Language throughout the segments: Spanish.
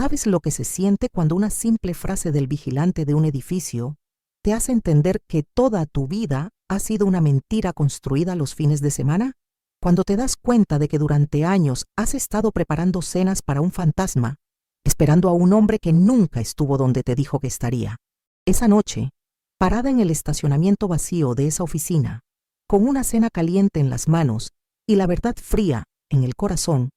¿Sabes lo que se siente cuando una simple frase del vigilante de un edificio te hace entender que toda tu vida ha sido una mentira construida los fines de semana? Cuando te das cuenta de que durante años has estado preparando cenas para un fantasma, esperando a un hombre que nunca estuvo donde te dijo que estaría. Esa noche, parada en el estacionamiento vacío de esa oficina, con una cena caliente en las manos y la verdad fría en el corazón,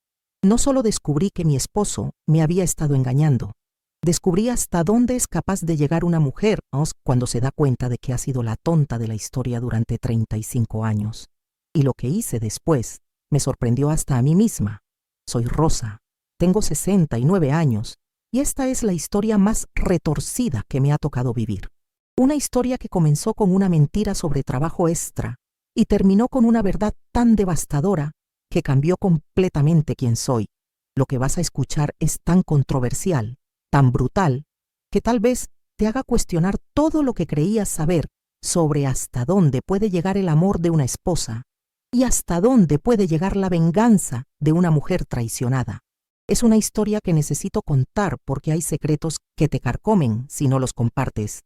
no solo descubrí que mi esposo me había estado engañando, descubrí hasta dónde es capaz de llegar una mujer cuando se da cuenta de que ha sido la tonta de la historia durante 35 años. Y lo que hice después me sorprendió hasta a mí misma. Soy Rosa, tengo 69 años y esta es la historia más retorcida que me ha tocado vivir. Una historia que comenzó con una mentira sobre trabajo extra y terminó con una verdad tan devastadora que cambió completamente quién soy. Lo que vas a escuchar es tan controversial, tan brutal, que tal vez te haga cuestionar todo lo que creías saber sobre hasta dónde puede llegar el amor de una esposa y hasta dónde puede llegar la venganza de una mujer traicionada. Es una historia que necesito contar porque hay secretos que te carcomen si no los compartes.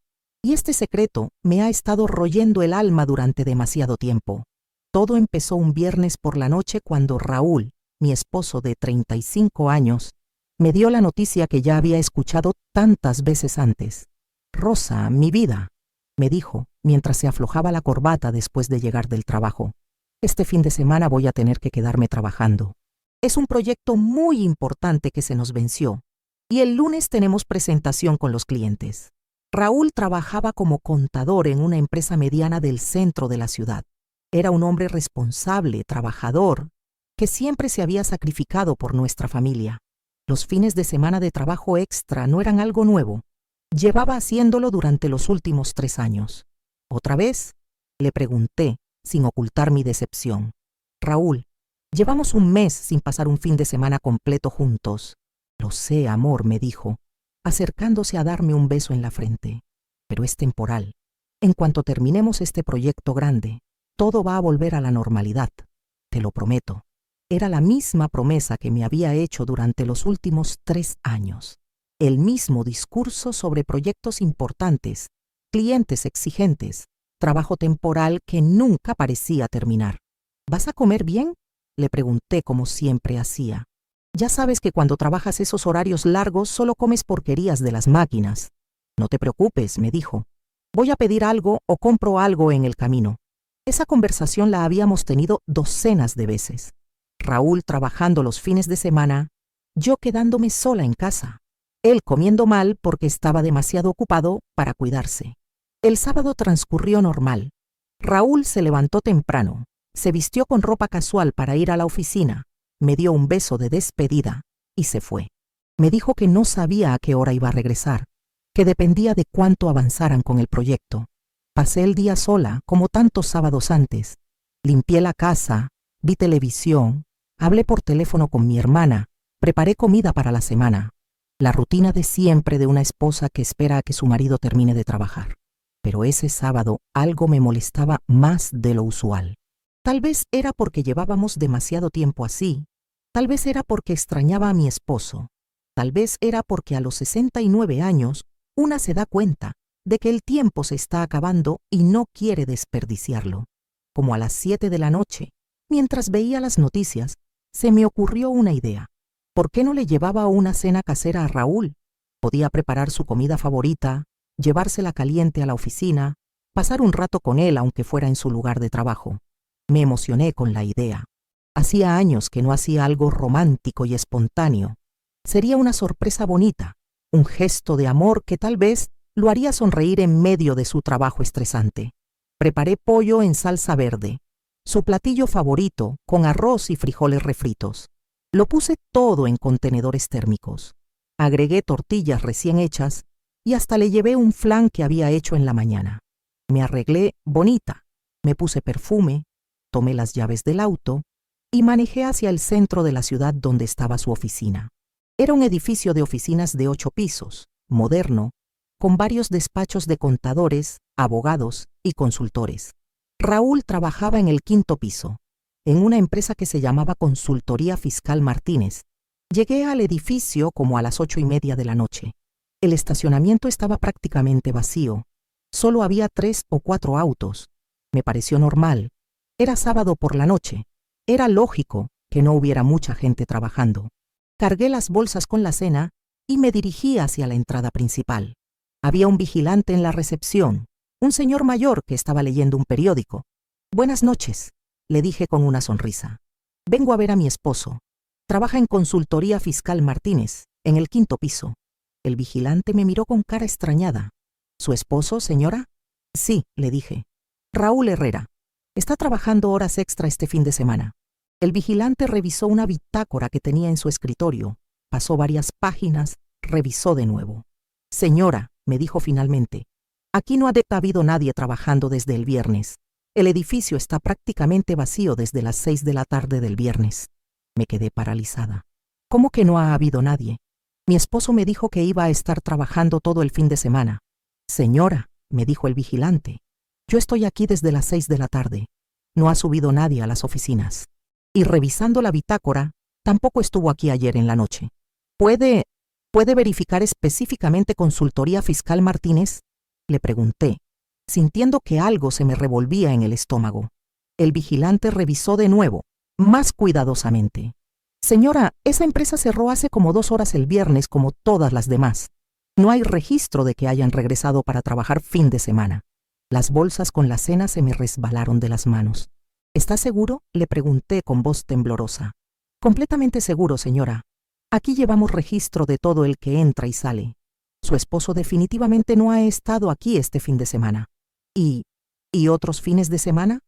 Y este secreto me ha estado royendo el alma durante demasiado tiempo. Todo empezó un viernes por la noche cuando Raúl, mi esposo de 35 años, me dio la noticia que ya había escuchado tantas veces antes. «Rosa, mi vida», me dijo mientras se aflojaba la corbata después de llegar del trabajo. «Este fin de semana voy a tener que quedarme trabajando. Es un proyecto muy importante que se nos venció y el lunes tenemos presentación con los clientes». Raúl trabajaba como contador en una empresa mediana del centro de la ciudad. Era un hombre responsable, trabajador, que siempre se había sacrificado por nuestra familia. Los fines de semana de trabajo extra no eran algo nuevo. Llevaba haciéndolo durante los últimos 3 años. ¿Otra vez?, le pregunté, sin ocultar mi decepción. «Raúl, llevamos un mes sin pasar un fin de semana completo juntos». «Lo sé, amor», me dijo, acercándose a darme un beso en la frente. «Pero es temporal. En cuanto terminemos este proyecto grande, todo va a volver a la normalidad. Te lo prometo». Era la misma promesa que me había hecho durante los últimos 3 años. El mismo discurso sobre proyectos importantes, clientes exigentes, trabajo temporal que nunca parecía terminar. «¿Vas a comer bien?», le pregunté como siempre hacía. «Ya sabes que cuando trabajas esos horarios largos solo comes porquerías de las máquinas». «No te preocupes», me dijo. «Voy a pedir algo o compro algo en el camino». Esa conversación la habíamos tenido docenas de veces. Raúl trabajando los fines de semana, yo quedándome sola en casa. Él comiendo mal porque estaba demasiado ocupado para cuidarse. El sábado transcurrió normal. Raúl se levantó temprano, se vistió con ropa casual para ir a la oficina, me dio un beso de despedida y se fue. Me dijo que no sabía a qué hora iba a regresar, que dependía de cuánto avanzaran con el proyecto. Pasé el día sola, como tantos sábados antes. Limpié la casa, vi televisión, hablé por teléfono con mi hermana, preparé comida para la semana. La rutina de siempre de una esposa que espera a que su marido termine de trabajar. Pero ese sábado algo me molestaba más de lo usual. Tal vez era porque llevábamos demasiado tiempo así. Tal vez era porque extrañaba a mi esposo. Tal vez era porque a los 69 años una se da cuenta de que el tiempo se está acabando y no quiere desperdiciarlo. Como a las 7 de la noche, mientras veía las noticias, se me ocurrió una idea. ¿Por qué no le llevaba una cena casera a Raúl? Podía preparar su comida favorita, llevársela caliente a la oficina, pasar un rato con él aunque fuera en su lugar de trabajo. Me emocioné con la idea. Hacía años que no hacía algo romántico y espontáneo. Sería una sorpresa bonita, un gesto de amor que tal vez lo haría sonreír en medio de su trabajo estresante. Preparé pollo en salsa verde, su platillo favorito, con arroz y frijoles refritos. Lo puse todo en contenedores térmicos. Agregué tortillas recién hechas y hasta le llevé un flan que había hecho en la mañana. Me arreglé bonita, me puse perfume, tomé las llaves del auto y manejé hacia el centro de la ciudad donde estaba su oficina. Era un edificio de oficinas de 8 pisos, moderno, con varios despachos de contadores, abogados y consultores. Raúl trabajaba en el 5º piso, en una empresa que se llamaba Consultoría Fiscal Martínez, Llegué al edificio como a las 8:30 de la noche. El estacionamiento estaba prácticamente vacío. Solo había 3 o 4 autos. Me pareció normal. Era sábado por la noche. Era lógico que no hubiera mucha gente trabajando. Cargué las bolsas con la cena y me dirigí hacia la entrada principal. Había un vigilante en la recepción, un señor mayor que estaba leyendo un periódico. «Buenas noches», le dije con una sonrisa. «Vengo a ver a mi esposo. Trabaja en Consultoría Fiscal Martínez, en el 5º piso». El vigilante me miró con cara extrañada. «¿Su esposo, señora?» «Sí», le dije. «Raúl Herrera. Está trabajando horas extra este fin de semana». El vigilante revisó una bitácora que tenía en su escritorio, pasó varias páginas, revisó de nuevo. «Señora», me dijo finalmente, «aquí no ha habido nadie trabajando desde el viernes. El edificio está prácticamente vacío desde las 6 de la tarde del viernes». Me quedé paralizada. «¿Cómo que no ha habido nadie? Mi esposo me dijo que iba a estar trabajando todo el fin de semana». «Señora», me dijo el vigilante, «yo estoy aquí desde las 6 de la tarde. No ha subido nadie a las oficinas. Y revisando la bitácora, tampoco estuvo aquí ayer en la noche. ¿Puede verificar específicamente Consultoría Fiscal Martínez?», le pregunté, sintiendo que algo se me revolvía en el estómago. El vigilante revisó de nuevo, más cuidadosamente. «Señora, esa empresa cerró hace como 2 horas el viernes como todas las demás. No hay registro de que hayan regresado para trabajar fin de semana». Las bolsas con la cena se me resbalaron de las manos. «¿Está seguro?», le pregunté con voz temblorosa. «Completamente seguro, señora. Aquí llevamos registro de todo el que entra y sale. Su esposo definitivamente no ha estado aquí este fin de semana». ¿Y otros fines de semana?»,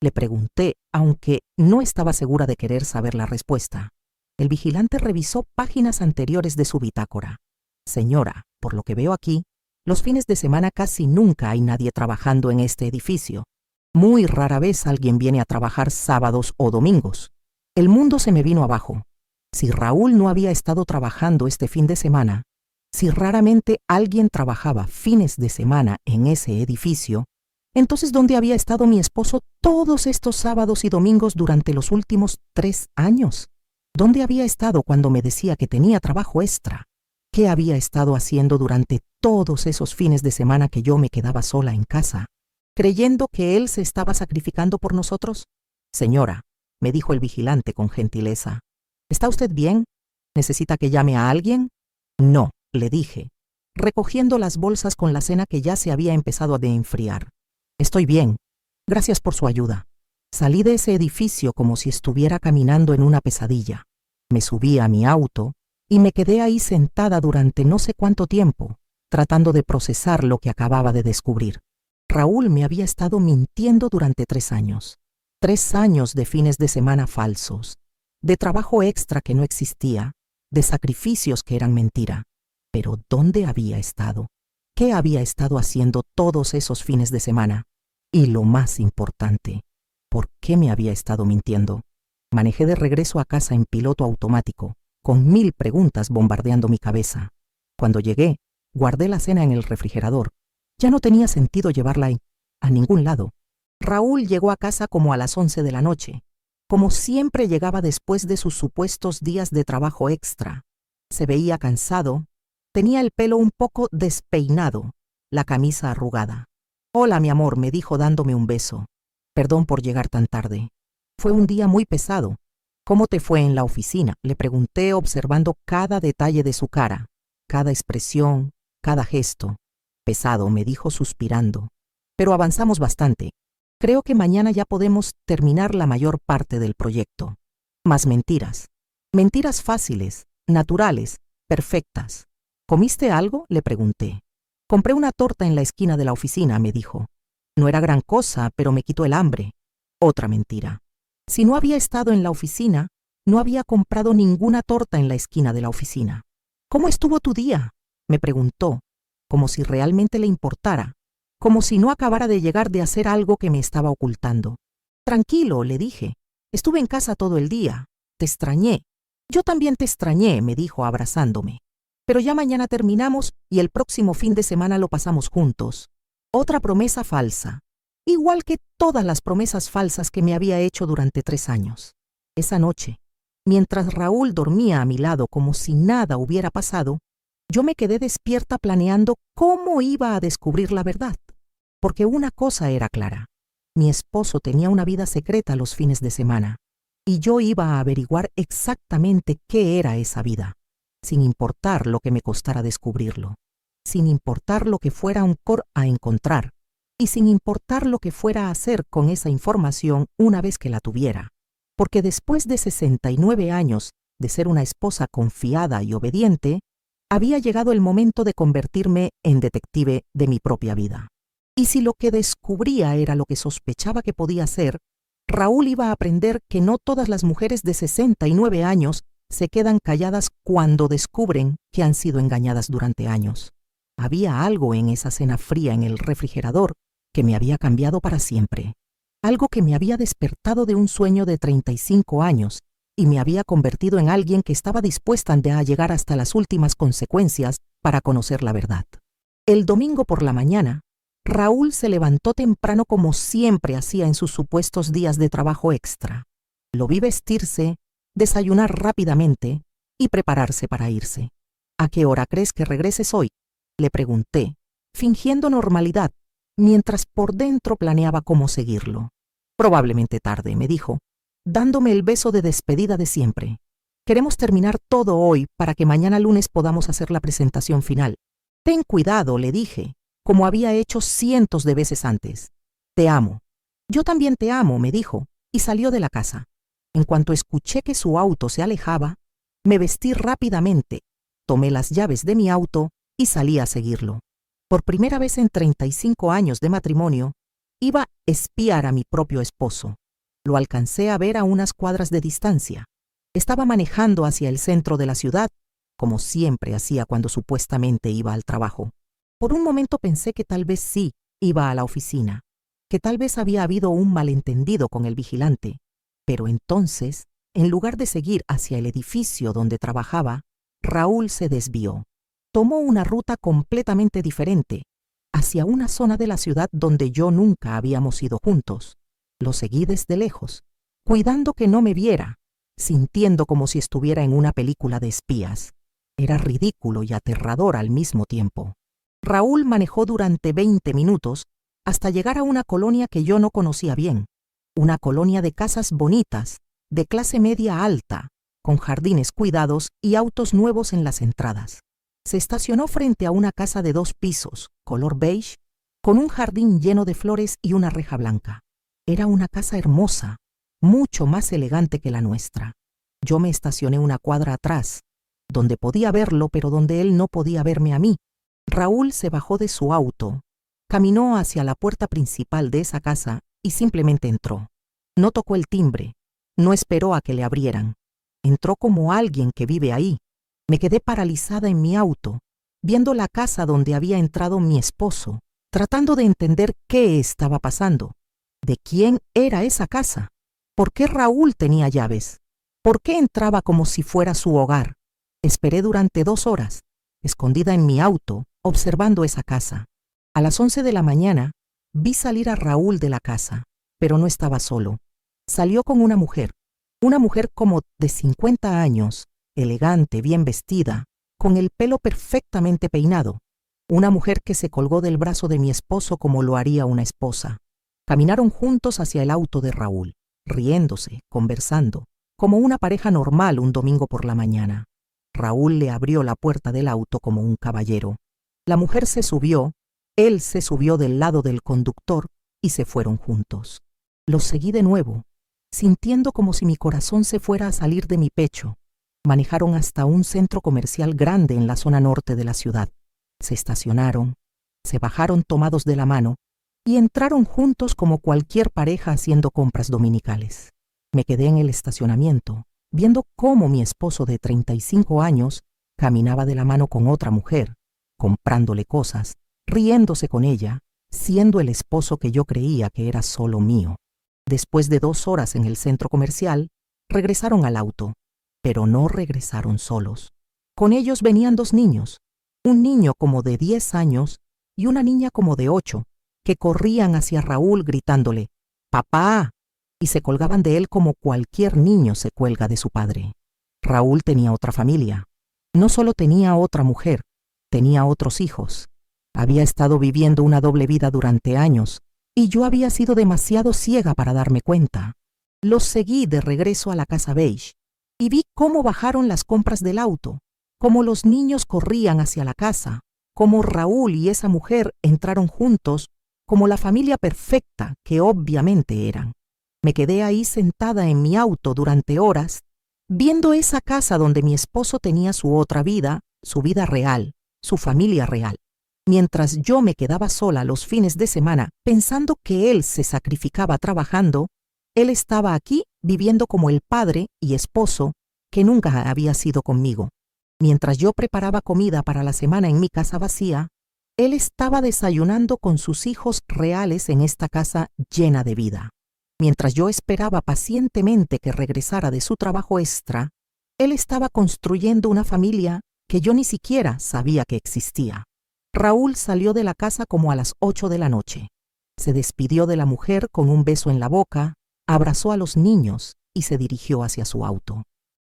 le pregunté, aunque no estaba segura de querer saber la respuesta. El vigilante revisó páginas anteriores de su bitácora. «Señora, por lo que veo aquí, los fines de semana casi nunca hay nadie trabajando en este edificio. Muy rara vez alguien viene a trabajar sábados o domingos». El mundo se me vino abajo. Si Raúl no había estado trabajando este fin de semana, si raramente alguien trabajaba fines de semana en ese edificio, entonces ¿dónde había estado mi esposo todos estos sábados y domingos durante los últimos 3 años? ¿Dónde había estado cuando me decía que tenía trabajo extra? ¿Qué había estado haciendo durante todos esos fines de semana que yo me quedaba sola en casa, creyendo que él se estaba sacrificando por nosotros? «Señora», me dijo el vigilante con gentileza, «¿está usted bien? ¿Necesita que llame a alguien?». «No», le dije, recogiendo las bolsas con la cena que ya se había empezado a enfriar. «Estoy bien. Gracias por su ayuda». Salí de ese edificio como si estuviera caminando en una pesadilla. Me subí a mi auto y me quedé ahí sentada durante no sé cuánto tiempo, tratando de procesar lo que acababa de descubrir. Raúl me había estado mintiendo durante 3 años. 3 años de fines de semana falsos, de trabajo extra que no existía, de sacrificios que eran mentira. Pero ¿dónde había estado? ¿Qué había estado haciendo todos esos fines de semana? Y lo más importante, ¿por qué me había estado mintiendo? Manejé de regreso a casa en piloto automático, con 1000 preguntas bombardeando mi cabeza. Cuando llegué, guardé la cena en el refrigerador. Ya no tenía sentido llevarla a ningún lado. Raúl llegó a casa como a las 11 de la noche. Como siempre llegaba después de sus supuestos días de trabajo extra. Se veía cansado, tenía el pelo un poco despeinado, la camisa arrugada. «Hola, mi amor», me dijo dándome un beso. «Perdón por llegar tan tarde. Fue un día muy pesado». «¿Cómo te fue en la oficina?», le pregunté observando cada detalle de su cara, cada expresión, cada gesto. «Pesado», me dijo suspirando. «Pero avanzamos bastante. Creo que mañana ya podemos terminar la mayor parte del proyecto». Más mentiras. Mentiras fáciles, naturales, perfectas. «¿Comiste algo?», le pregunté. «Compré una torta en la esquina de la oficina», me dijo. «No era gran cosa, pero me quitó el hambre». Otra mentira. Si no había estado en la oficina, no había comprado ninguna torta en la esquina de la oficina. «¿Cómo estuvo tu día?», me preguntó, como si realmente le importara, como si no acabara de llegar de hacer algo que me estaba ocultando. «Tranquilo», le dije. «Estuve en casa todo el día. Te extrañé». «Yo también te extrañé», me dijo abrazándome. «Pero ya mañana terminamos y el próximo fin de semana lo pasamos juntos». Otra promesa falsa, igual que todas las promesas falsas que me había hecho durante 3 años. Esa noche, Mientras Raúl dormía a mi lado como si nada hubiera pasado, yo me quedé despierta planeando cómo iba a descubrir la verdad. Porque una cosa era clara: mi esposo tenía una vida secreta los fines de semana, y yo iba a averiguar exactamente qué era esa vida, sin importar lo que me costara descubrirlo, sin importar lo que fuera a encontrar, y sin importar lo que fuera a hacer con esa información una vez que la tuviera. Porque después de 69 años de ser una esposa confiada y obediente, había llegado el momento de convertirme en detective de mi propia vida. Y si lo que descubría era lo que sospechaba que podía ser, Raúl iba a aprender que no todas las mujeres de 69 años se quedan calladas cuando descubren que han sido engañadas durante años. Había algo en esa cena fría en el refrigerador que me había cambiado para siempre. Algo que me había despertado de un sueño de 35 años y me había convertido en alguien que estaba dispuesta a llegar hasta las últimas consecuencias para conocer la verdad. El domingo por la mañana, Raúl se levantó temprano como siempre hacía en sus supuestos días de trabajo extra. Lo vi vestirse, desayunar rápidamente y prepararse para irse. ¿A qué hora crees que regreses hoy?, le pregunté, fingiendo normalidad, mientras por dentro planeaba cómo seguirlo. Probablemente tarde, me dijo, dándome el beso de despedida de siempre. Queremos terminar todo hoy para que mañana lunes podamos hacer la presentación final. Ten cuidado, le dije, como había hecho cientos de veces antes. Te amo. Yo también te amo, me dijo, y salió de la casa. En cuanto escuché que su auto se alejaba, me vestí rápidamente, tomé las llaves de mi auto y salí a seguirlo. Por primera vez en 35 años de matrimonio, iba a espiar a mi propio esposo. Lo alcancé a ver a unas cuadras de distancia. Estaba manejando hacia el centro de la ciudad, como siempre hacía cuando supuestamente iba al trabajo. Por un momento pensé que tal vez sí iba a la oficina, que tal vez había habido un malentendido con el vigilante. Pero entonces, en lugar de seguir hacia el edificio donde trabajaba, Raúl se desvió. Tomó una ruta completamente diferente, hacia una zona de la ciudad donde yo nunca habíamos ido juntos. Lo seguí desde lejos, cuidando que no me viera, sintiendo como si estuviera en una película de espías. Era ridículo y aterrador al mismo tiempo. Raúl manejó durante 20 minutos hasta llegar a una colonia que yo no conocía bien, una colonia de casas bonitas, de clase media alta, con jardines cuidados y autos nuevos en las entradas. Se estacionó frente a una casa de 2 pisos, color beige, con un jardín lleno de flores y una reja blanca. Era una casa hermosa, mucho más elegante que la nuestra. Yo me estacioné una cuadra atrás, donde podía verlo, pero donde él no podía verme a mí. Raúl se bajó de su auto, caminó hacia la puerta principal de esa casa y simplemente entró. No tocó el timbre, no esperó a que le abrieran. Entró como alguien que vive ahí. Me quedé paralizada en mi auto, viendo la casa donde había entrado mi esposo, tratando de entender qué estaba pasando. ¿De quién era esa casa? ¿Por qué Raúl tenía llaves? ¿Por qué entraba como si fuera su hogar? Esperé durante 2 horas, escondida en mi auto, observando esa casa. A las 11 de la mañana, vi salir a Raúl de la casa, pero no estaba solo. Salió con una mujer como de 50 años, elegante, bien vestida, con el pelo perfectamente peinado. Una mujer que se colgó del brazo de mi esposo como lo haría una esposa. Caminaron juntos hacia el auto de Raúl, riéndose, conversando, como una pareja normal un domingo por la mañana. Raúl le abrió la puerta del auto como un caballero. La mujer se subió, él se subió del lado del conductor y se fueron juntos. Los seguí de nuevo, sintiendo como si mi corazón se fuera a salir de mi pecho. Manejaron hasta un centro comercial grande en la zona norte de la ciudad. Se estacionaron, se bajaron tomados de la mano y entraron juntos como cualquier pareja haciendo compras dominicales. Me quedé en el estacionamiento, viendo cómo mi esposo de 35 años caminaba de la mano con otra mujer, comprándole cosas, riéndose con ella, siendo el esposo que yo creía que era solo mío. Después de 2 horas en el centro comercial, regresaron al auto, pero no regresaron solos. Con ellos venían 2 niños, un niño como de 10 años y una niña como de 8, que corrían hacia Raúl gritándole: «¡Papá!». y se colgaban de él como cualquier niño se cuelga de su padre. Raúl tenía otra familia. No solo tenía otra mujer, tenía otros hijos. Había estado viviendo una doble vida durante años y yo había sido demasiado ciega para darme cuenta. Los seguí de regreso a la casa beige y vi cómo bajaron las compras del auto, cómo los niños corrían hacia la casa, cómo Raúl y esa mujer entraron juntos como la familia perfecta que obviamente eran. Me quedé ahí sentada en mi auto durante horas, viendo esa casa donde mi esposo tenía su otra vida, su vida real, su familia real, mientras yo me quedaba sola los fines de semana pensando que él se sacrificaba trabajando. Él estaba aquí viviendo como el padre y esposo que nunca había sido conmigo. Mientras yo preparaba comida para la semana en mi casa vacía, él estaba desayunando con sus hijos reales en esta casa llena de vida. Mientras yo esperaba pacientemente que regresara de su trabajo extra, él estaba construyendo una familia que yo ni siquiera sabía que existía. Raúl salió de la casa como a las 8 de la noche. Se despidió de la mujer con un beso en la boca, abrazó a los niños y se dirigió hacia su auto.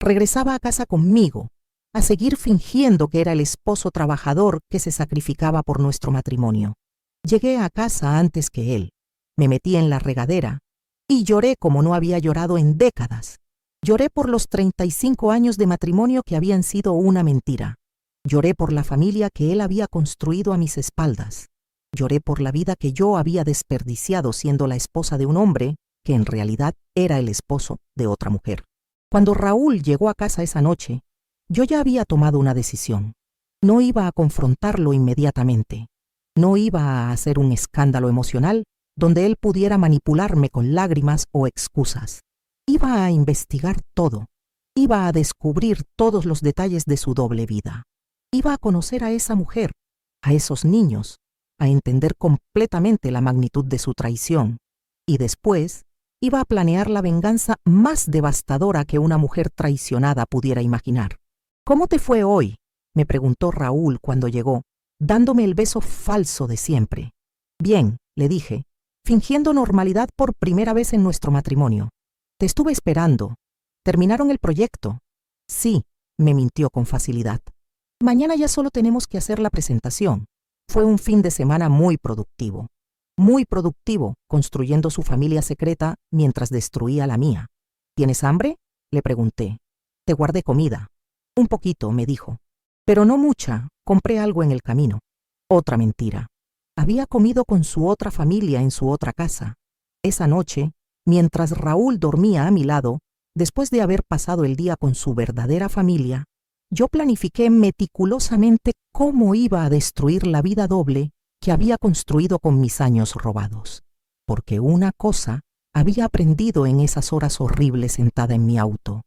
Regresaba a casa conmigo, a seguir fingiendo que era el esposo trabajador que se sacrificaba por nuestro matrimonio. Llegué a casa antes que él. Me metí en la regadera y lloré como no había llorado en décadas. Lloré por los 35 años de matrimonio que habían sido una mentira. Lloré por la familia que él había construido a mis espaldas. Lloré por la vida que yo había desperdiciado siendo la esposa de un hombre que en realidad era el esposo de otra mujer. Cuando Raúl llegó a casa esa noche, yo ya había tomado una decisión. No iba a confrontarlo inmediatamente. No iba a hacer un escándalo emocional donde él pudiera manipularme con lágrimas o excusas. Iba a investigar todo. Iba a descubrir todos los detalles de su doble vida. Iba a conocer a esa mujer, a esos niños, a entender completamente la magnitud de su traición. Y después iba a planear la venganza más devastadora que una mujer traicionada pudiera imaginar. «¿Cómo te fue hoy?», me preguntó Raúl cuando llegó, dándome el beso falso de siempre. «Bien», le dije, fingiendo normalidad por primera vez en nuestro matrimonio. «Te estuve esperando. ¿Terminaron el proyecto?». «Sí», me mintió con facilidad. «Mañana ya solo tenemos que hacer la presentación». Fue un fin de semana muy productivo construyendo su familia secreta mientras destruía la mía. «¿Tienes hambre?», le pregunté. «Te guardé comida». «Un poquito», me dijo. «Pero no mucha, compré algo en el camino». Otra mentira. Había comido con su otra familia en su otra casa. Esa noche, mientras Raúl dormía a mi lado, después de haber pasado el día con su verdadera familia, yo planifiqué meticulosamente cómo iba a destruir la vida doble que había construido con mis años robados. Porque una cosa había aprendido en esas horas horribles sentada en mi auto.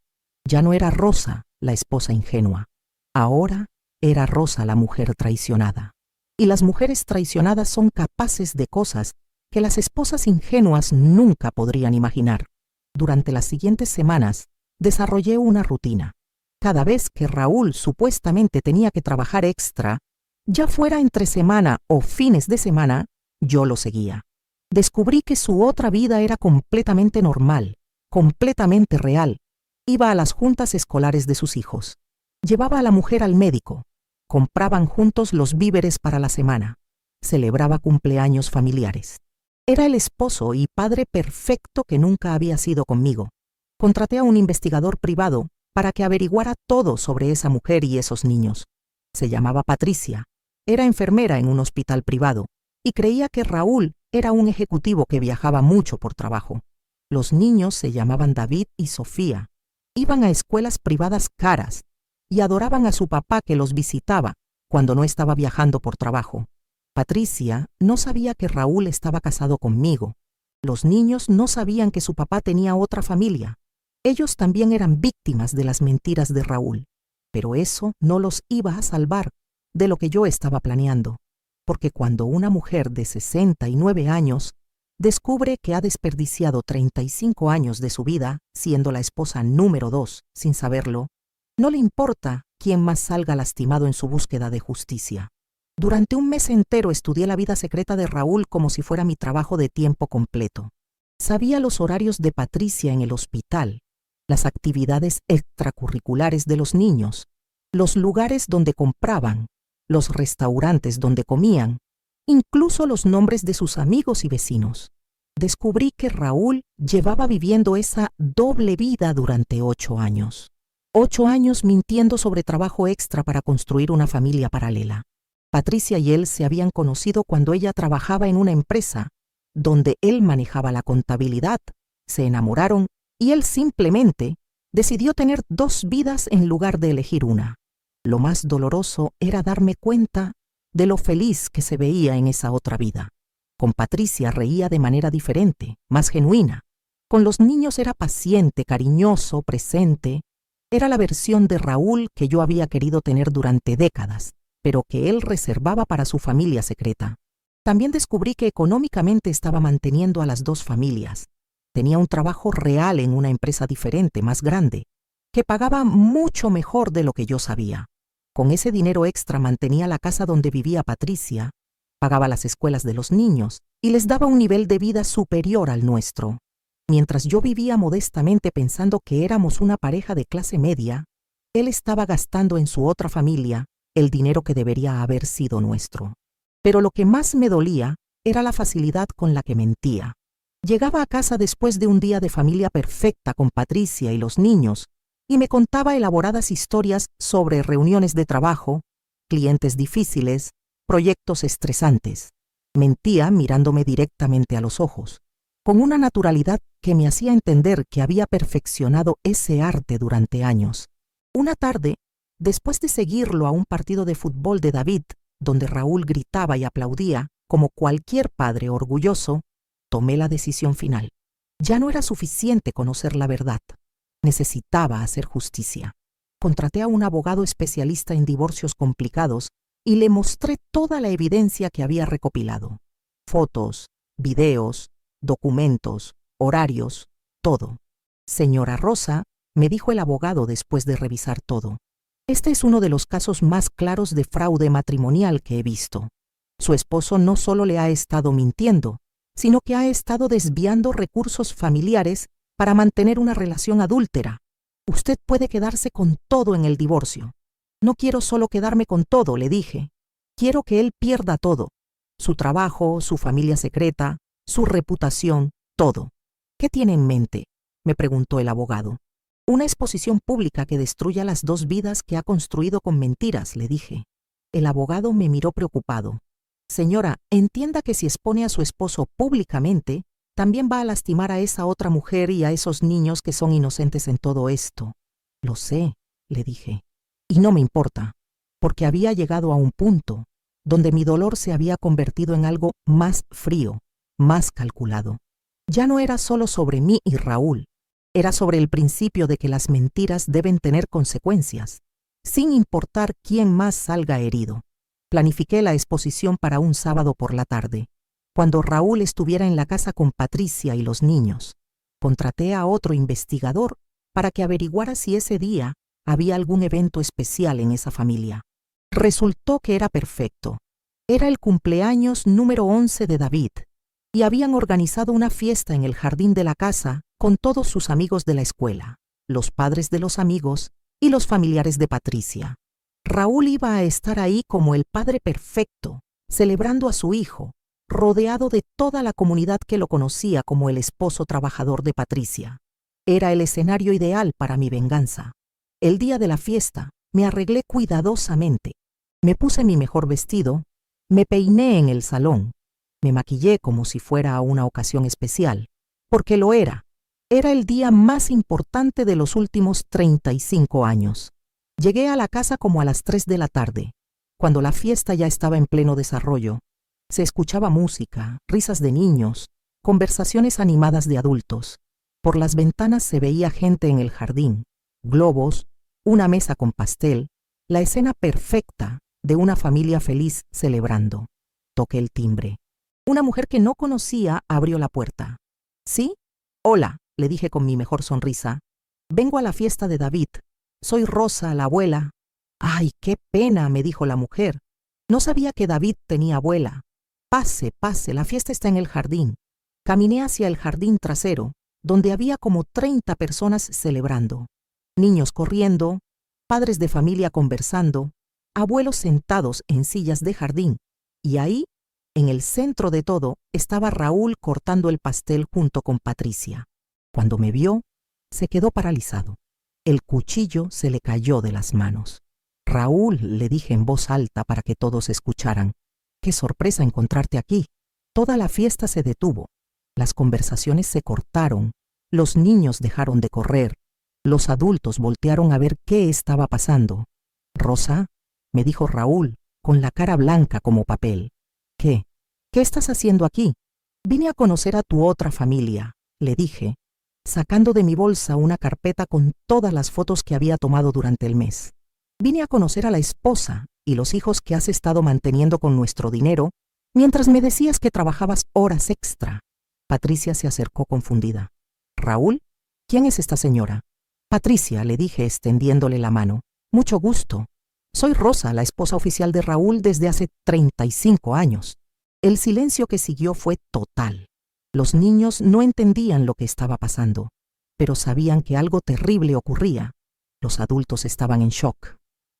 Ya no era Rosa la esposa ingenua. Ahora era Rosa la mujer traicionada. Y las mujeres traicionadas son capaces de cosas que las esposas ingenuas nunca podrían imaginar. Durante las siguientes semanas desarrollé una rutina. Cada vez que Raúl supuestamente tenía que trabajar extra, ya fuera entre semana o fines de semana, yo lo seguía. Descubrí que su otra vida era completamente normal, completamente real. Iba a las juntas escolares de sus hijos. Llevaba a la mujer al médico. Compraban juntos los víveres para la semana. Celebraba cumpleaños familiares. Era el esposo y padre perfecto que nunca había sido conmigo. Contraté a un investigador privado para que averiguara todo sobre esa mujer y esos niños. Se llamaba Patricia. Era enfermera en un hospital privado y creía que Raúl era un ejecutivo que viajaba mucho por trabajo. Los niños se llamaban David y Sofía. Iban a escuelas privadas caras y adoraban a su papá que los visitaba cuando no estaba viajando por trabajo. Patricia no sabía que Raúl estaba casado conmigo. Los niños no sabían que su papá tenía otra familia. Ellos también eran víctimas de las mentiras de Raúl. Pero eso no los iba a salvar de lo que yo estaba planeando. Porque cuando una mujer de 69 años descubre que ha desperdiciado 35 años de su vida siendo la esposa número 2 sin saberlo, no le importa quién más salga lastimado en su búsqueda de justicia. Durante un mes entero estudié la vida secreta de Raúl como si fuera mi trabajo de tiempo completo. Sabía los horarios de Patricia en el hospital, las actividades extracurriculares de los niños, los lugares donde compraban, los restaurantes donde comían, incluso los nombres de sus amigos y vecinos. Descubrí que Raúl llevaba viviendo esa doble vida durante 8 años. 8 años mintiendo sobre trabajo extra para construir una familia paralela. Patricia y él se habían conocido cuando ella trabajaba en una empresa, donde él manejaba la contabilidad, se enamoraron y él simplemente decidió tener 2 vidas en lugar de elegir una. Lo más doloroso era darme cuenta de lo feliz que se veía en esa otra vida. Con Patricia reía de manera diferente, más genuina. Con los niños era paciente, cariñoso, presente. Era la versión de Raúl que yo había querido tener durante décadas, pero que él reservaba para su familia secreta. También descubrí que económicamente estaba manteniendo a las 2 familias. Tenía un trabajo real en una empresa diferente, más grande, que pagaba mucho mejor de lo que yo sabía. Con ese dinero extra mantenía la casa donde vivía Patricia, pagaba las escuelas de los niños y les daba un nivel de vida superior al nuestro. Mientras yo vivía modestamente pensando que éramos una pareja de clase media, él estaba gastando en su otra familia el dinero que debería haber sido nuestro. Pero lo que más me dolía era la facilidad con la que mentía. Llegaba a casa después de un día de familia perfecta con Patricia y los niños y me contaba elaboradas historias sobre reuniones de trabajo, clientes difíciles, proyectos estresantes. Mentía mirándome directamente a los ojos, con una naturalidad que me hacía entender que había perfeccionado ese arte durante años. Una tarde, después de seguirlo a un partido de fútbol de David, donde Raúl gritaba y aplaudía, como cualquier padre orgulloso, tomé la decisión final. Ya no era suficiente conocer la verdad. Necesitaba hacer justicia. Contraté a un abogado especialista en divorcios complicados y le mostré toda la evidencia que había recopilado. Fotos, videos, documentos, horarios, todo. Señora Rosa, me dijo el abogado después de revisar todo, este es uno de los casos más claros de fraude matrimonial que he visto. Su esposo no solo le ha estado mintiendo, sino que ha estado desviando recursos familiares para mantener una relación adúltera. Usted puede quedarse con todo en el divorcio. No quiero solo quedarme con todo, le dije. Quiero que él pierda todo. Su trabajo, su familia secreta, su reputación, todo. ¿Qué tiene en mente?, me preguntó el abogado. Una exposición pública que destruya las 2 vidas que ha construido con mentiras, le dije. El abogado me miró preocupado. Señora, entienda que si expone a su esposo públicamente, también va a lastimar a esa otra mujer y a esos niños que son inocentes en todo esto. Lo sé, le dije. Y no me importa, porque había llegado a un punto donde mi dolor se había convertido en algo más frío, más calculado. Ya no era solo sobre mí y Raúl, era sobre el principio de que las mentiras deben tener consecuencias, sin importar quién más salga herido. Planifiqué la exposición para un sábado por la tarde, cuando Raúl estuviera en la casa con Patricia y los niños. Contraté a otro investigador para que averiguara si ese día había algún evento especial en esa familia. Resultó que era perfecto. Era el cumpleaños número 11 de David, y habían organizado una fiesta en el jardín de la casa con todos sus amigos de la escuela, los padres de los amigos y los familiares de Patricia. Raúl iba a estar ahí como el padre perfecto, celebrando a su hijo, rodeado de toda la comunidad que lo conocía como el esposo trabajador de Patricia. Era el escenario ideal para mi venganza. El día de la fiesta me arreglé cuidadosamente. Me puse mi mejor vestido, me peiné en el salón, me maquillé como si fuera a una ocasión especial, porque lo era. Era el día más importante de los últimos 35 años. Llegué a la casa como a las 3 de la tarde, cuando la fiesta ya estaba en pleno desarrollo. Se escuchaba música, risas de niños, conversaciones animadas de adultos. Por las ventanas se veía gente en el jardín, globos, una mesa con pastel, la escena perfecta de una familia feliz celebrando. Toqué el timbre. Una mujer que no conocía abrió la puerta. ¿Sí? Hola, le dije con mi mejor sonrisa. Vengo a la fiesta de David. Soy Rosa, la abuela. Ay, qué pena, me dijo la mujer. No sabía que David tenía abuela. Pase, pase, la fiesta está en el jardín. Caminé hacia el jardín trasero, donde había como 30 personas celebrando. Niños corriendo, padres de familia conversando, abuelos sentados en sillas de jardín, y ahí, en el centro de todo, estaba Raúl cortando el pastel junto con Patricia. Cuando me vio, se quedó paralizado. El cuchillo se le cayó de las manos. Raúl, le dije en voz alta para que todos escucharan, qué sorpresa encontrarte aquí. Toda la fiesta se detuvo. Las conversaciones se cortaron. Los niños dejaron de correr. Los adultos voltearon a ver qué estaba pasando. Rosa, me dijo Raúl, con la cara blanca como papel. ¿Qué? ¿Qué estás haciendo aquí? Vine a conocer a tu otra familia, le dije, sacando de mi bolsa una carpeta con todas las fotos que había tomado durante el mes. Vine a conocer a la esposa y los hijos que has estado manteniendo con nuestro dinero, mientras me decías que trabajabas horas extra. Patricia se acercó confundida. ¿Raúl? ¿Quién es esta señora? Patricia, le dije extendiéndole la mano. Mucho gusto. Soy Rosa, la esposa oficial de Raúl desde hace 35 años. El silencio que siguió fue total. Los niños no entendían lo que estaba pasando, pero sabían que algo terrible ocurría. Los adultos estaban en shock.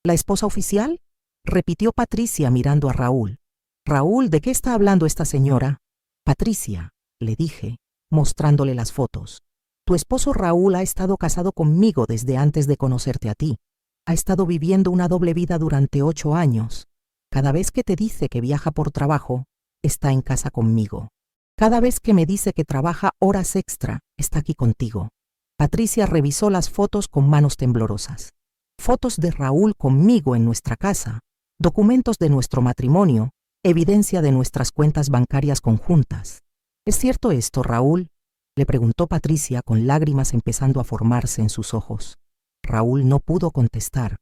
¿La esposa oficial? Repitió Patricia mirando a Raúl. Raúl, ¿de qué está hablando esta señora? Patricia, le dije, mostrándole las fotos. Tu esposo Raúl ha estado casado conmigo desde antes de conocerte a ti. Ha estado viviendo una doble vida durante 8 años. Cada vez que te dice que viaja por trabajo, está en casa conmigo. Cada vez que me dice que trabaja horas extra, está aquí contigo. Patricia revisó las fotos con manos temblorosas. Fotos de Raúl conmigo en nuestra casa, documentos de nuestro matrimonio, evidencia de nuestras cuentas bancarias conjuntas. ¿Es cierto esto, Raúl? Le preguntó Patricia con lágrimas empezando a formarse en sus ojos. Raúl no pudo contestar.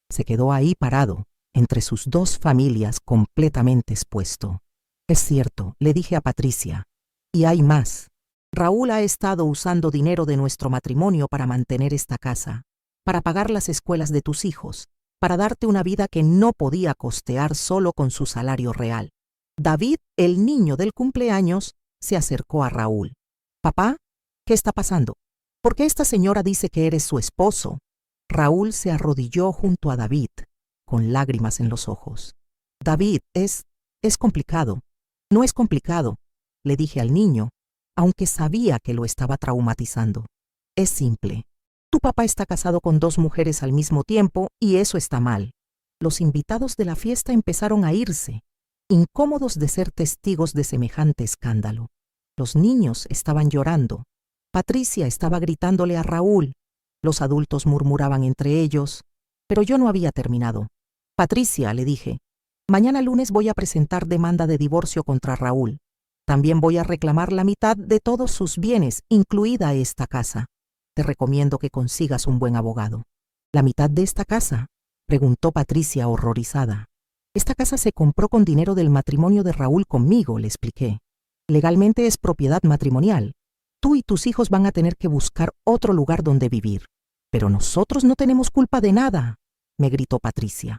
Se quedó ahí parado, entre sus dos familias completamente expuesto. Es cierto, le dije a Patricia. Y hay más. Raúl ha estado usando dinero de nuestro matrimonio para mantener esta casa, para pagar las escuelas de tus hijos, para darte una vida que no podía costear solo con su salario real. David, el niño del cumpleaños, se acercó a Raúl. Papá, ¿qué está pasando? ¿Por qué esta señora dice que eres su esposo? Raúl se arrodilló junto a David, con lágrimas en los ojos. David, es complicado. No es complicado, le dije al niño, aunque sabía que lo estaba traumatizando. Es simple. Tu papá está casado con 2 mujeres al mismo tiempo y eso está mal. Los invitados de la fiesta empezaron a irse, incómodos de ser testigos de semejante escándalo. Los niños estaban llorando. Patricia estaba gritándole a Raúl. Los adultos murmuraban entre ellos, pero yo no había terminado. Patricia, le dije, mañana lunes voy a presentar demanda de divorcio contra Raúl. También voy a reclamar la mitad de todos sus bienes, incluida esta casa. Te recomiendo que consigas un buen abogado. ¿La mitad de esta casa? Preguntó Patricia horrorizada. Esta casa se compró con dinero del matrimonio de Raúl conmigo, le expliqué. Legalmente es propiedad matrimonial. Tú y tus hijos van a tener que buscar otro lugar donde vivir. Pero nosotros no tenemos culpa de nada, me gritó Patricia.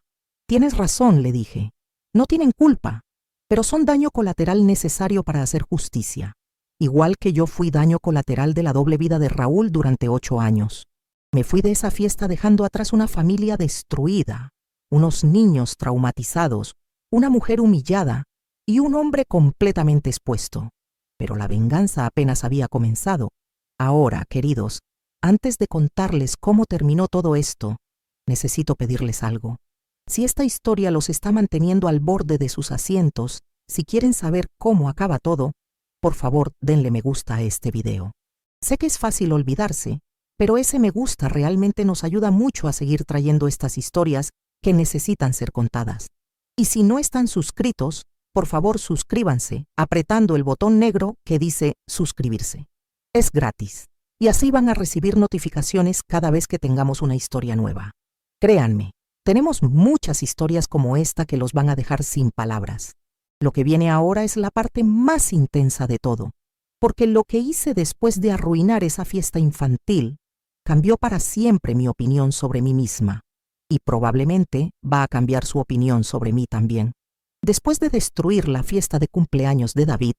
Tienes razón, le dije. No tienen culpa, pero son daño colateral necesario para hacer justicia. Igual que yo fui daño colateral de la doble vida de Raúl durante 8 años. Me fui de esa fiesta dejando atrás una familia destruida, unos niños traumatizados, una mujer humillada y un hombre completamente expuesto. Pero la venganza apenas había comenzado. Ahora, queridos, antes de contarles cómo terminó todo esto, necesito pedirles algo. Si esta historia los está manteniendo al borde de sus asientos, si quieren saber cómo acaba todo, por favor, denle me gusta a este video. Sé que es fácil olvidarse, pero ese me gusta realmente nos ayuda mucho a seguir trayendo estas historias que necesitan ser contadas. Y si no están suscritos, por favor suscríbanse apretando el botón negro que dice suscribirse. Es gratis, y así van a recibir notificaciones cada vez que tengamos una historia nueva. Créanme, tenemos muchas historias como esta que los van a dejar sin palabras. Lo que viene ahora es la parte más intensa de todo, porque lo que hice después de arruinar esa fiesta infantil cambió para siempre mi opinión sobre mí misma, y probablemente va a cambiar su opinión sobre mí también. Después de destruir la fiesta de cumpleaños de David,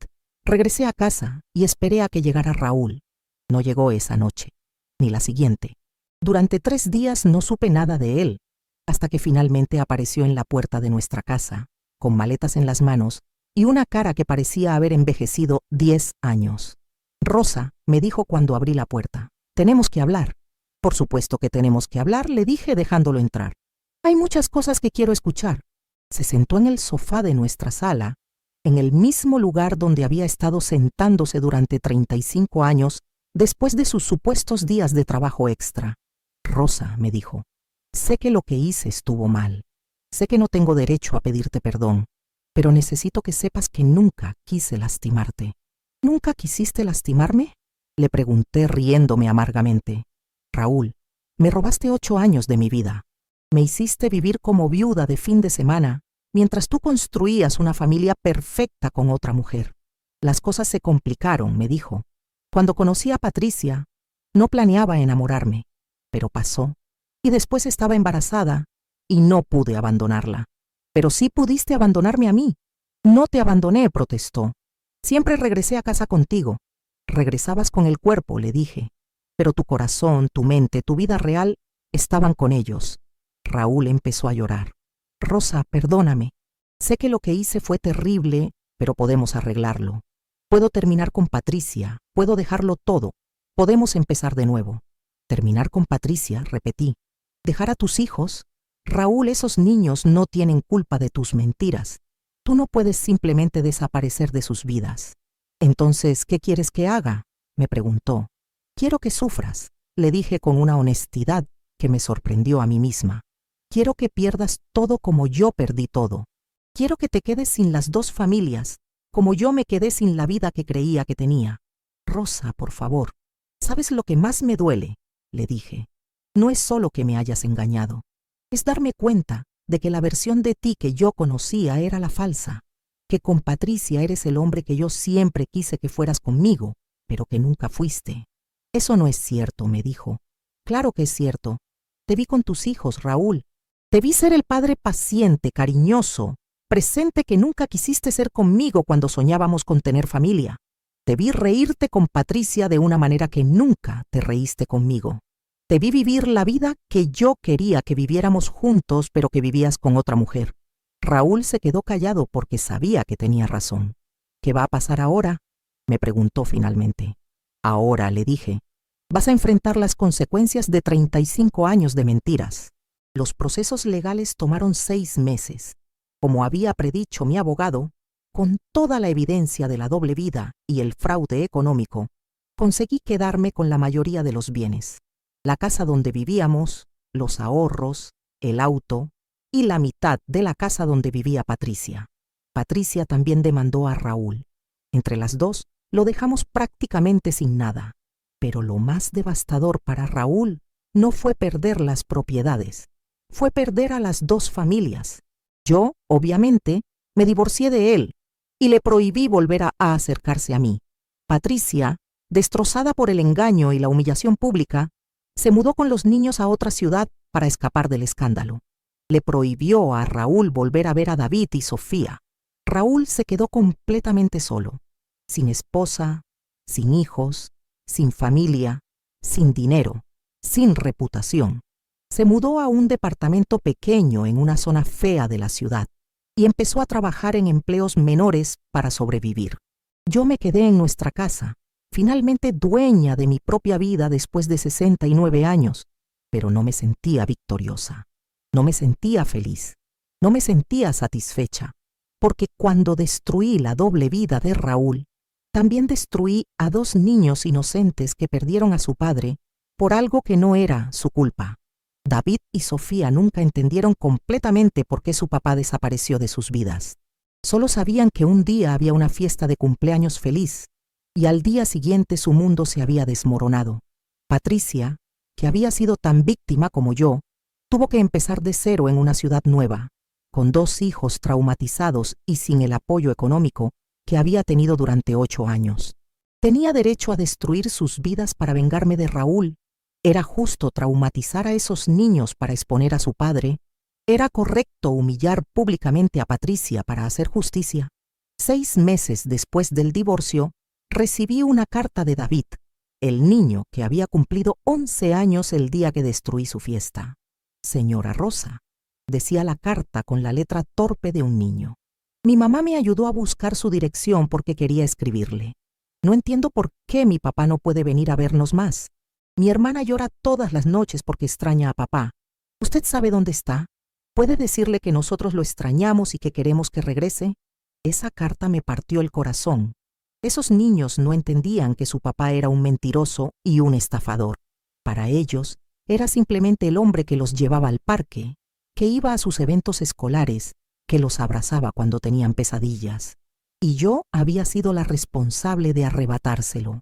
Regresé a casa y esperé a que llegara Raúl. No llegó esa noche, ni la siguiente. Durante 3 días no supe nada de él, hasta que finalmente apareció en la puerta de nuestra casa, con maletas en las manos y una cara que parecía haber envejecido 10 años. Rosa, me dijo cuando abrí la puerta, tenemos que hablar. Por supuesto que tenemos que hablar, le dije dejándolo entrar. Hay muchas cosas que quiero escuchar. Se sentó en el sofá de nuestra sala, en el mismo lugar donde había estado sentándose durante 35 años después de sus supuestos días de trabajo extra. Rosa, me dijo, sé que lo que hice estuvo mal. Sé que no tengo derecho a pedirte perdón, pero necesito que sepas que nunca quise lastimarte. ¿Nunca quisiste lastimarme?, le pregunté riéndome amargamente. Raúl, me robaste 8 años de mi vida. Me hiciste vivir como viuda de fin de semana, mientras tú construías una familia perfecta con otra mujer. Las cosas se complicaron, me dijo. Cuando conocí a Patricia, no planeaba enamorarme, pero pasó. Y después estaba embarazada y no pude abandonarla. Pero sí pudiste abandonarme a mí. No te abandoné, protestó. Siempre regresé a casa contigo. Regresabas con el cuerpo, le dije. Pero tu corazón, tu mente, tu vida real estaban con ellos. Raúl empezó a llorar. Rosa, perdóname. Sé que lo que hice fue terrible, pero podemos arreglarlo. Puedo terminar con Patricia, puedo dejarlo todo. Podemos empezar de nuevo. Terminar con Patricia, repetí. ¿Dejar a tus hijos? Raúl, esos niños no tienen culpa de tus mentiras. Tú no puedes simplemente desaparecer de sus vidas. Entonces, ¿qué quieres que haga?, me preguntó. Quiero que sufras, le dije con una honestidad que me sorprendió a mí misma. Quiero que pierdas todo como yo perdí todo. Quiero que te quedes sin las 2 familias, como yo me quedé sin la vida que creía que tenía. Rosa, por favor, ¿sabes lo que más me duele?, le dije. No es solo que me hayas engañado, es darme cuenta de que la versión de ti que yo conocía era la falsa, que con Patricia eres el hombre que yo siempre quise que fueras conmigo, pero que nunca fuiste. Eso no es cierto, me dijo. Claro que es cierto. Te vi con tus hijos, Raúl. Te vi ser el padre paciente, cariñoso, presente que nunca quisiste ser conmigo cuando soñábamos con tener familia. Te vi reírte con Patricia de una manera que nunca te reíste conmigo. Te vi vivir la vida que yo quería que viviéramos juntos, pero que vivías con otra mujer. Raúl se quedó callado porque sabía que tenía razón. ¿Qué va a pasar ahora?, me preguntó finalmente. Ahora, le dije, vas a enfrentar las consecuencias de 35 años de mentiras. Los procesos legales tomaron 6 meses. Como había predicho mi abogado, con toda la evidencia de la doble vida y el fraude económico, conseguí quedarme con la mayoría de los bienes. La casa donde vivíamos, los ahorros, el auto y la mitad de la casa donde vivía Patricia. Patricia también demandó a Raúl. Entre las 2 lo dejamos prácticamente sin nada. Pero lo más devastador para Raúl no fue perder las propiedades, fue perder a las 2 familias. Yo, obviamente, me divorcié de él y le prohibí volver a acercarse a mí. Patricia, destrozada por el engaño y la humillación pública, se mudó con los niños a otra ciudad para escapar del escándalo. Le prohibió a Raúl volver a ver a David y Sofía. Raúl se quedó completamente solo, sin esposa, sin hijos, sin familia, sin dinero, sin reputación. Se mudó a un departamento pequeño en una zona fea de la ciudad y empezó a trabajar en empleos menores para sobrevivir. Yo me quedé en nuestra casa, finalmente dueña de mi propia vida después de 69 años, pero no me sentía victoriosa, no me sentía feliz, no me sentía satisfecha, porque cuando destruí la doble vida de Raúl, también destruí a 2 niños inocentes que perdieron a su padre por algo que no era su culpa. David y Sofía nunca entendieron completamente por qué su papá desapareció de sus vidas. Solo sabían que un día había una fiesta de cumpleaños feliz y al día siguiente su mundo se había desmoronado. Patricia, que había sido tan víctima como yo, tuvo que empezar de cero en una ciudad nueva, con 2 hijos traumatizados y sin el apoyo económico que había tenido durante 8 años. Tenía derecho a destruir sus vidas para vengarme de Raúl. ¿Era justo traumatizar a esos niños para exponer a su padre? ¿Era correcto humillar públicamente a Patricia para hacer justicia? 6 meses después del divorcio, recibí una carta de David, el niño que había cumplido 11 años el día que destruí su fiesta. Señora Rosa, decía la carta con la letra torpe de un niño. Mi mamá me ayudó a buscar su dirección porque quería escribirle. No entiendo por qué mi papá no puede venir a vernos más. Mi hermana llora todas las noches porque extraña a papá. ¿Usted sabe dónde está? ¿Puede decirle que nosotros lo extrañamos y que queremos que regrese? Esa carta me partió el corazón. Esos niños no entendían que su papá era un mentiroso y un estafador. Para ellos, era simplemente el hombre que los llevaba al parque, que iba a sus eventos escolares, que los abrazaba cuando tenían pesadillas. Y yo había sido la responsable de arrebatárselo.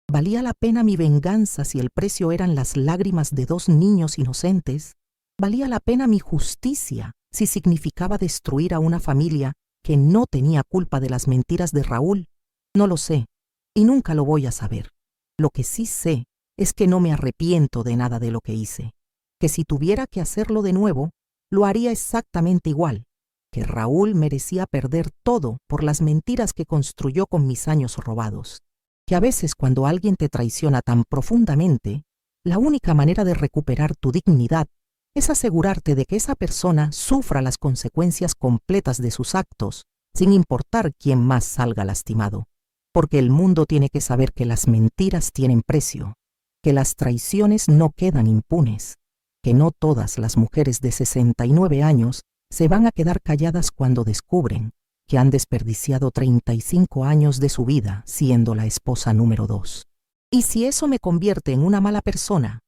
¿Valía la pena mi venganza si el precio eran las lágrimas de 2 niños inocentes? ¿Valía la pena mi justicia si significaba destruir a una familia que no tenía culpa de las mentiras de Raúl? No lo sé, y nunca lo voy a saber. Lo que sí sé es que no me arrepiento de nada de lo que hice, que si tuviera que hacerlo de nuevo, lo haría exactamente igual, que Raúl merecía perder todo por las mentiras que construyó con mis años robados, que a veces cuando alguien te traiciona tan profundamente, la única manera de recuperar tu dignidad es asegurarte de que esa persona sufra las consecuencias completas de sus actos, sin importar quién más salga lastimado. Porque el mundo tiene que saber que las mentiras tienen precio, que las traiciones no quedan impunes, que no todas las mujeres de 69 años se van a quedar calladas cuando descubren que han desperdiciado 35 años de su vida siendo la esposa número 2. Y si eso me convierte en una mala persona,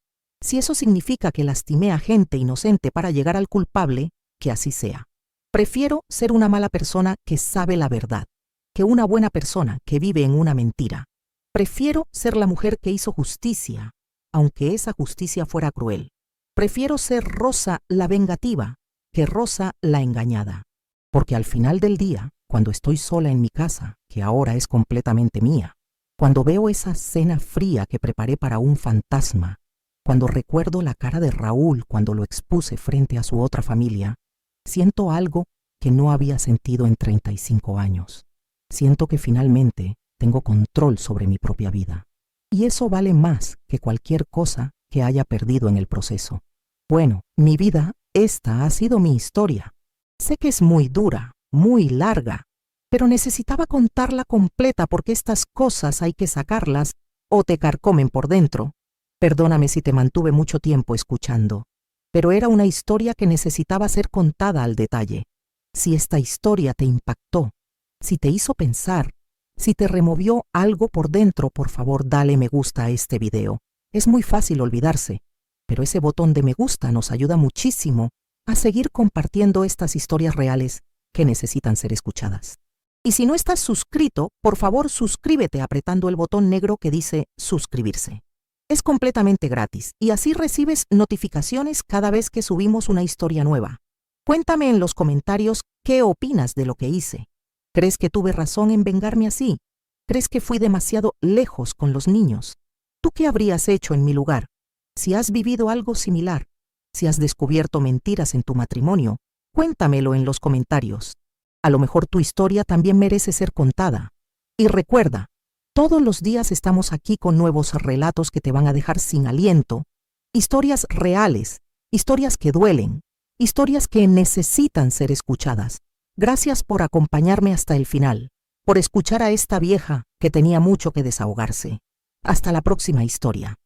si eso significa que lastimé a gente inocente para llegar al culpable, que así sea. Prefiero ser una mala persona que sabe la verdad, que una buena persona que vive en una mentira. Prefiero ser la mujer que hizo justicia, aunque esa justicia fuera cruel. Prefiero ser Rosa la vengativa que Rosa la engañada. Porque al final del día, cuando estoy sola en mi casa, que ahora es completamente mía, cuando veo esa cena fría que preparé para un fantasma, cuando recuerdo la cara de Raúl cuando lo expuse frente a su otra familia, siento algo que no había sentido en 35 años. Siento que finalmente tengo control sobre mi propia vida. Y eso vale más que cualquier cosa que haya perdido en el proceso. Bueno, mi vida, esta ha sido mi historia. Sé que es muy dura, muy larga, pero necesitaba contarla completa porque estas cosas hay que sacarlas o te carcomen por dentro. Perdóname si te mantuve mucho tiempo escuchando, pero era una historia que necesitaba ser contada al detalle. Si esta historia te impactó, si te hizo pensar, si te removió algo por dentro, por favor dale me gusta a este video. Es muy fácil olvidarse, pero ese botón de me gusta nos ayuda muchísimo a seguir compartiendo estas historias reales que necesitan ser escuchadas. Y si no estás suscrito, por favor suscríbete apretando el botón negro que dice suscribirse. Es completamente gratis y así recibes notificaciones cada vez que subimos una historia nueva. Cuéntame en los comentarios qué opinas de lo que hice. ¿Crees que tuve razón en vengarme así? ¿Crees que fui demasiado lejos con los niños? ¿Tú qué habrías hecho en mi lugar? Si has vivido algo similar, si has descubierto mentiras en tu matrimonio, cuéntamelo en los comentarios. A lo mejor tu historia también merece ser contada. Y recuerda, todos los días estamos aquí con nuevos relatos que te van a dejar sin aliento, historias reales, historias que duelen, historias que necesitan ser escuchadas. Gracias por acompañarme hasta el final, por escuchar a esta vieja que tenía mucho que desahogarse. Hasta la próxima historia.